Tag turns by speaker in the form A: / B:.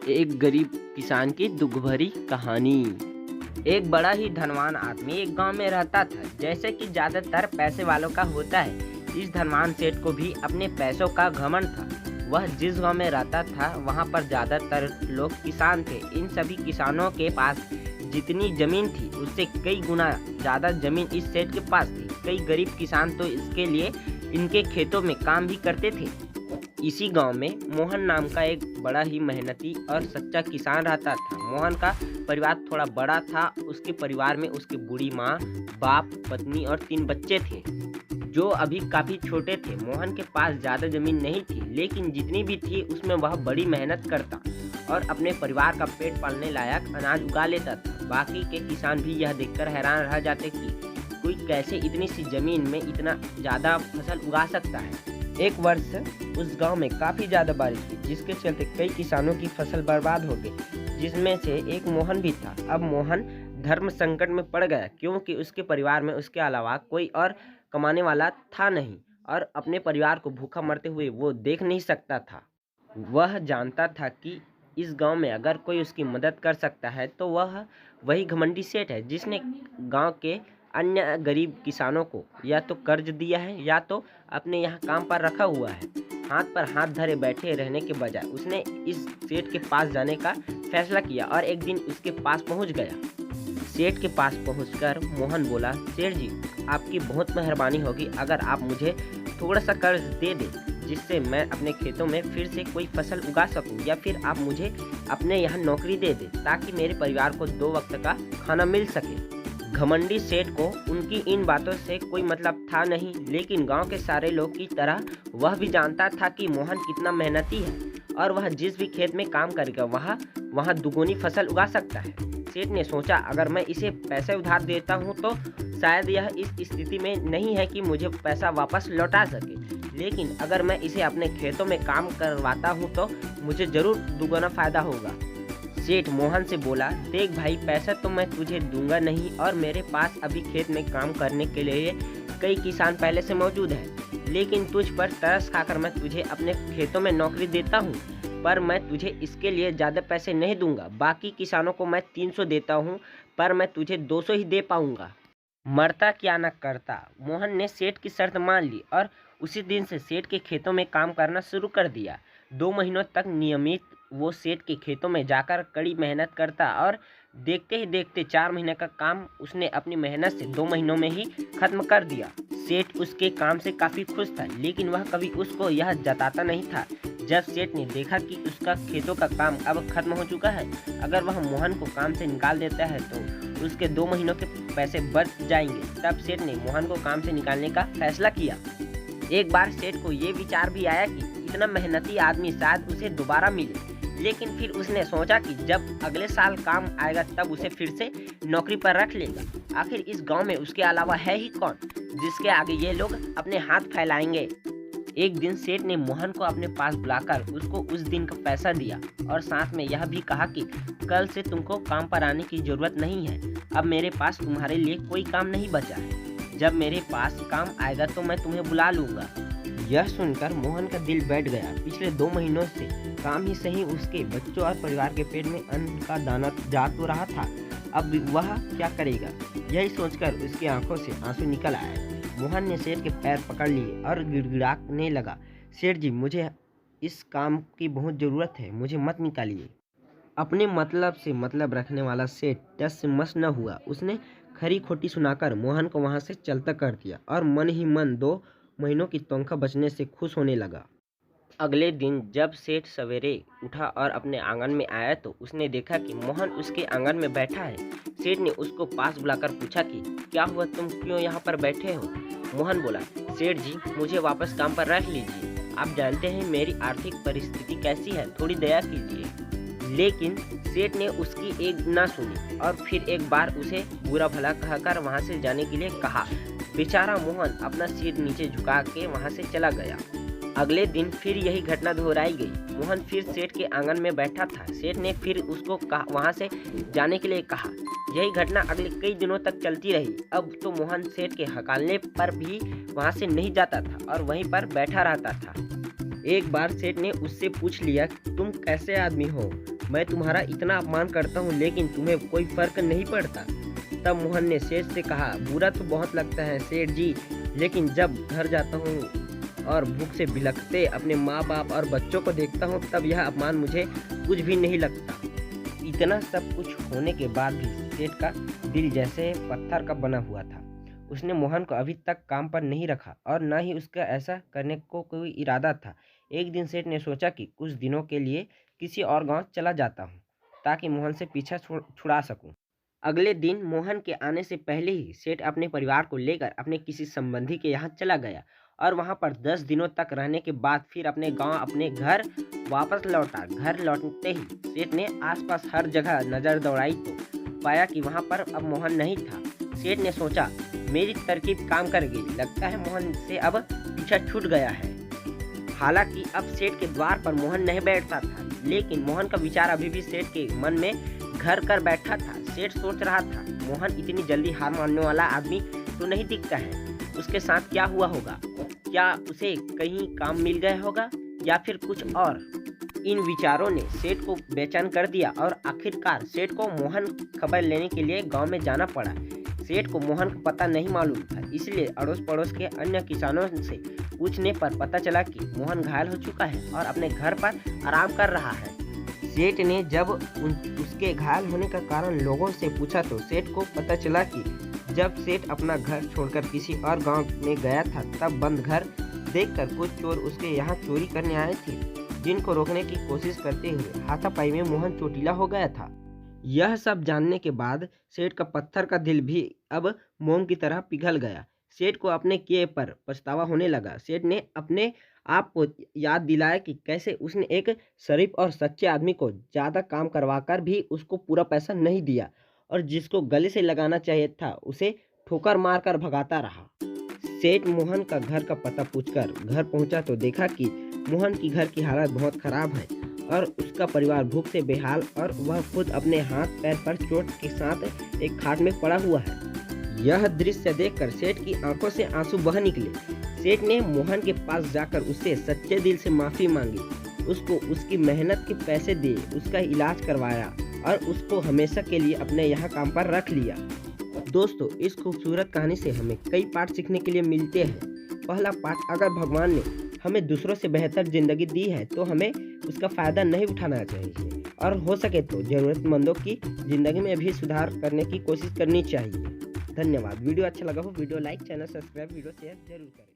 A: एक गरीब किसान की दुख भरी कहानी। एक बड़ा ही धनवान आदमी एक गांव में रहता था, जैसे कि ज्यादातर पैसे वालों का होता है। इस धनवान सेठ को भी अपने पैसों का घमंड था। वह जिस गांव में रहता था वहां पर ज्यादातर लोग किसान थे। इन सभी किसानों के पास जितनी जमीन थी उससे कई गुना ज्यादा जमीन इस सेठ के पास थी। कई गरीब किसान तो इसके लिए इनके खेतों में काम भी करते थे। इसी गांव में मोहन नाम का एक बड़ा ही मेहनती और सच्चा किसान रहता था। मोहन का परिवार थोड़ा बड़ा था। उसके परिवार में उसकी बूढ़ी माँ, बाप, पत्नी और 3 बच्चे थे जो अभी काफी छोटे थे। मोहन के पास ज्यादा जमीन नहीं थी, लेकिन जितनी भी थी उसमें वह बड़ी मेहनत करता और अपने परिवार का पेट पालने लायक अनाज उगा लेता था। बाकी के किसान भी यह देखकर हैरान रह जाते कि कोई कैसे इतनी सी जमीन में इतना ज्यादा फसल उगा सकता है। एक वर्ष उस गांव में काफी ज्यादा बारिश हुई, जिसके चलते कई किसानों की फसल बर्बाद हो गई, जिसमें से एक मोहन भी था। अब मोहन धर्म संकट में पड़ गया, क्योंकि उसके परिवार में उसके अलावा कोई और कमाने वाला था नहीं और अपने परिवार को भूखा मरते हुए वो देख नहीं सकता था। वह जानता था कि इस गांव में अगर कोई उसकी मदद कर सकता है तो वह वही घमंडी सेठ है, जिसने गांव के अन्य गरीब किसानों को या तो कर्ज दिया है या तो अपने यहाँ काम पर रखा हुआ है। हाथ पर हाथ धरे बैठे रहने के बजाय उसने इस सेठ के पास जाने का फैसला किया और एक दिन उसके पास पहुँच गया। सेठ के पास पहुंचकर मोहन बोला, सेठ जी, आपकी बहुत मेहरबानी होगी अगर आप मुझे थोड़ा सा कर्ज दे दें, जिससे मैं अपने खेतों में फिर से कोई फसल उगा सकूं, या फिर आप मुझे अपने यहाँ नौकरी दे दें ताकि मेरे परिवार को 2 वक्त का खाना मिल सके। घमंडी सेठ को उनकी इन बातों से कोई मतलब था नहीं, लेकिन गांव के सारे लोग की तरह वह भी जानता था कि मोहन कितना मेहनती है और वह जिस भी खेत में काम करेगा वहाँ दुगुनी फसल उगा सकता है। सेठ ने सोचा, अगर मैं इसे पैसे उधार देता हूँ तो शायद यह इस स्थिति में नहीं है कि मुझे पैसा वापस लौटा सके, लेकिन अगर मैं इसे अपने खेतों में काम करवाता हूँ तो मुझे जरूर दुगना फायदा होगा। सेठ मोहन से बोला, देख भाई, पैसा तो मैं तुझे दूंगा नहीं और मेरे पास अभी खेत में काम करने के लिए कई किसान पहले से मौजूद हैं, लेकिन तुझ पर तरस खाकर मैं तुझे अपने खेतों में नौकरी देता हूँ, पर मैं तुझे इसके लिए ज़्यादा पैसे नहीं दूंगा। बाकी किसानों को मैं 300 देता हूँ, पर मैं तुझे 200 ही दे पाऊंगा। मरता क्या न करता, मोहन ने सेठ की शर्त मान ली और उसी दिन से सेठ के खेतों में काम करना शुरू कर दिया। 2 महीनों तक नियमित वो सेठ के खेतों में जाकर कड़ी मेहनत करता और देखते ही देखते 4 महीने का काम उसने अपनी मेहनत से 2 महीनों में ही खत्म कर दिया। सेठ उसके काम से काफ़ी खुश था, लेकिन वह कभी उसको यह जताता नहीं था। जब सेठ ने देखा कि उसका खेतों का काम अब खत्म हो चुका है, अगर वह मोहन को काम से निकाल देता है तो उसके 2 महीनों के पैसे बच जाएंगे। तब सेठ ने मोहन को काम से निकालने का फैसला किया। एक बार सेठ को ये विचार भी आया कि इतना मेहनती आदमी शायद उसे दोबारा मिले, लेकिन फिर उसने सोचा कि जब अगले साल काम आएगा तब उसे फिर से नौकरी पर रख लेगा। आखिर इस गांव में उसके अलावा है ही कौन जिसके आगे ये लोग अपने हाथ फैलाएंगे। एक दिन सेठ ने मोहन को अपने पास बुलाकर उसको उस दिन का पैसा दिया और साथ में यह भी कहा कि कल से तुमको काम पर आने की जरूरत नहीं है। अब मेरे पास तुम्हारे लिए कोई काम नहीं बचा है। जब मेरे पास काम आएगा तो मैं तुम्हें बुला लूंगा। यह सुनकर मोहन का दिल बैठ गया। पिछले 2 महीनों से काम ही सही उसके बच्चों और परिवार के पेट में अन्न का दाना जा तो रहा था, अब वह क्या करेगा। यही सोचकर उसकी आंखों से आंसू निकल आए। मोहन ने सेठ के पैर पकड़ लिए और गिड़गिड़ाने लगा, सेठ जी, मुझे इस काम की बहुत ज़रूरत है, मुझे मत निकालिए। अपने मतलब से मतलब रखने वाला सेठ टस से मस न हुआ। उसने खरी खोटी सुनाकर मोहन को वहाँ से चलता कर दिया और मन ही मन 2 महीनों की तनख्वाह बचने से खुश होने लगा। अगले दिन जब सेठ सवेरे उठा और अपने आंगन में आया तो उसने देखा कि मोहन उसके आंगन में बैठा है। सेठ ने उसको पास बुलाकर पूछा कि क्या हुआ, तुम क्यों यहाँ पर बैठे हो। मोहन बोला, सेठ जी, मुझे वापस काम पर रख लीजिए। आप जानते हैं मेरी आर्थिक परिस्थिति कैसी है, थोड़ी दया कीजिए। लेकिन सेठ ने उसकी एक ना सुनी और फिर एक बार उसे बुरा भला कहकर वहाँ से जाने के लिए कहा। बेचारा मोहन अपना सिर नीचे झुका के वहाँ से चला गया। अगले दिन फिर यही घटना दोहराई गई। मोहन फिर सेठ के आंगन में बैठा था। सेठ ने फिर उसको वहाँ से जाने के लिए कहा। यही घटना अगले कई दिनों तक चलती रही। अब तो मोहन सेठ के हकालने पर भी वहाँ से नहीं जाता था और वहीं पर बैठा रहता था। एक बार सेठ ने उससे पूछ लिया, तुम कैसे आदमी हो, मैं तुम्हारा इतना अपमान करता हूँ लेकिन तुम्हें कोई फर्क नहीं पड़ता। तब मोहन ने सेठ से कहा, बुरा तो बहुत लगता है सेठ जी, लेकिन जब घर जाता हूँ और भूख से बिलखते अपने माँ बाप और बच्चों को देखता हूँ तब यह अपमान मुझे कुछ भी नहीं लगता। इतना सब कुछ होने के बाद भी सेठ का दिल जैसे पत्थर का बना हुआ था। उसने मोहन को अभी तक काम पर नहीं रखा और न ही उसका ऐसा करने को कोई इरादा था। एक दिन सेठ ने सोचा कि कुछ दिनों के लिए किसी और गांव चला जाता हूँ ताकि मोहन से पीछा छुड़ा सकूं। अगले दिन मोहन के आने से पहले ही सेठ अपने परिवार को लेकर अपने किसी संबंधी के यहाँ चला गया और वहाँ पर 10 दिनों तक रहने के बाद फिर अपने गांव अपने घर वापस लौटा। घर लौटते ही सेठ ने आसपास हर जगह नज़र दौड़ाई तो पाया कि वहाँ पर अब मोहन नहीं था। सेठ ने सोचा, मेरी तरकीब काम कर गई, लगता है मोहन से अब पीछा छूट गया है। हालांकि अब सेठ के द्वार पर मोहन नहीं बैठता था, लेकिन मोहन का विचार अभी भी सेठ के मन में घर कर बैठा था। सेठ सोच रहा था, मोहन इतनी जल्दी हार मानने वाला आदमी तो नहीं दिखता है, उसके साथ क्या हुआ होगा, क्या उसे कहीं काम मिल गया होगा या फिर कुछ और। इन विचारों ने सेठ को बेचैन कर दिया और आखिरकार सेठ को मोहन खबर लेने के लिए गांव में जाना पड़ा। सेठ को मोहन का पता नहीं मालूम था, इसलिए अड़ोस पड़ोस के अन्य किसानों से पूछने पर पता चला कि मोहन घायल हो चुका है और अपने घर पर आराम कर रहा है। सेठ ने जब उसके घायल होने का कारण लोगों से पूछा तो सेठ को पता चला कि जब सेठ अपना घर छोड़कर किसी और गांव में गया था तब बंद घर देखकर कुछ चोर उसके यहाँ चोरी करने आए थे, जिनको रोकने की कोशिश करते हुए हाथापाई में मोहन चोटिला हो गया था। यह सब जानने के बाद सेठ का पत्थर का दिल भी अब मोम की तरह पिघल गया। सेठ को अपने किए पर पछतावा होने लगा। सेठ ने अपने आप को याद दिलाया कि कैसे उसने एक शरीफ और सच्चे आदमी को ज़्यादा काम करवाकर भी उसको पूरा पैसा नहीं दिया और जिसको गले से लगाना चाहिए था उसे ठोकर मारकर भगाता रहा। सेठ मोहन का घर का पता पूछकर घर पहुंचा तो देखा कि मोहन की घर की हालत बहुत खराब है और उसका परिवार भूख से बेहाल और वह खुद अपने हाथ पैर पर चोट के साथ एक खाट में पड़ा हुआ है। यह दृश्य देखकर सेठ की आंखों से आंसू बह निकले। सेठ ने मोहन के पास जाकर उससे सच्चे दिल से माफ़ी मांगी, उसको उसकी मेहनत के पैसे दिए, उसका इलाज करवाया और उसको हमेशा के लिए अपने यहाँ काम पर रख लिया। दोस्तों, इस खूबसूरत कहानी से हमें कई पाठ सीखने के लिए मिलते हैं। पहला पाठ, अगर भगवान ने हमें दूसरों से बेहतर ज़िंदगी दी है तो हमें उसका फ़ायदा नहीं उठाना चाहिए और हो सके तो ज़रूरतमंदों की ज़िंदगी में भी सुधार करने की कोशिश करनी चाहिए। धन्यवाद। वीडियो अच्छा लगा हो video like, channel subscribe, video share जरूर करें।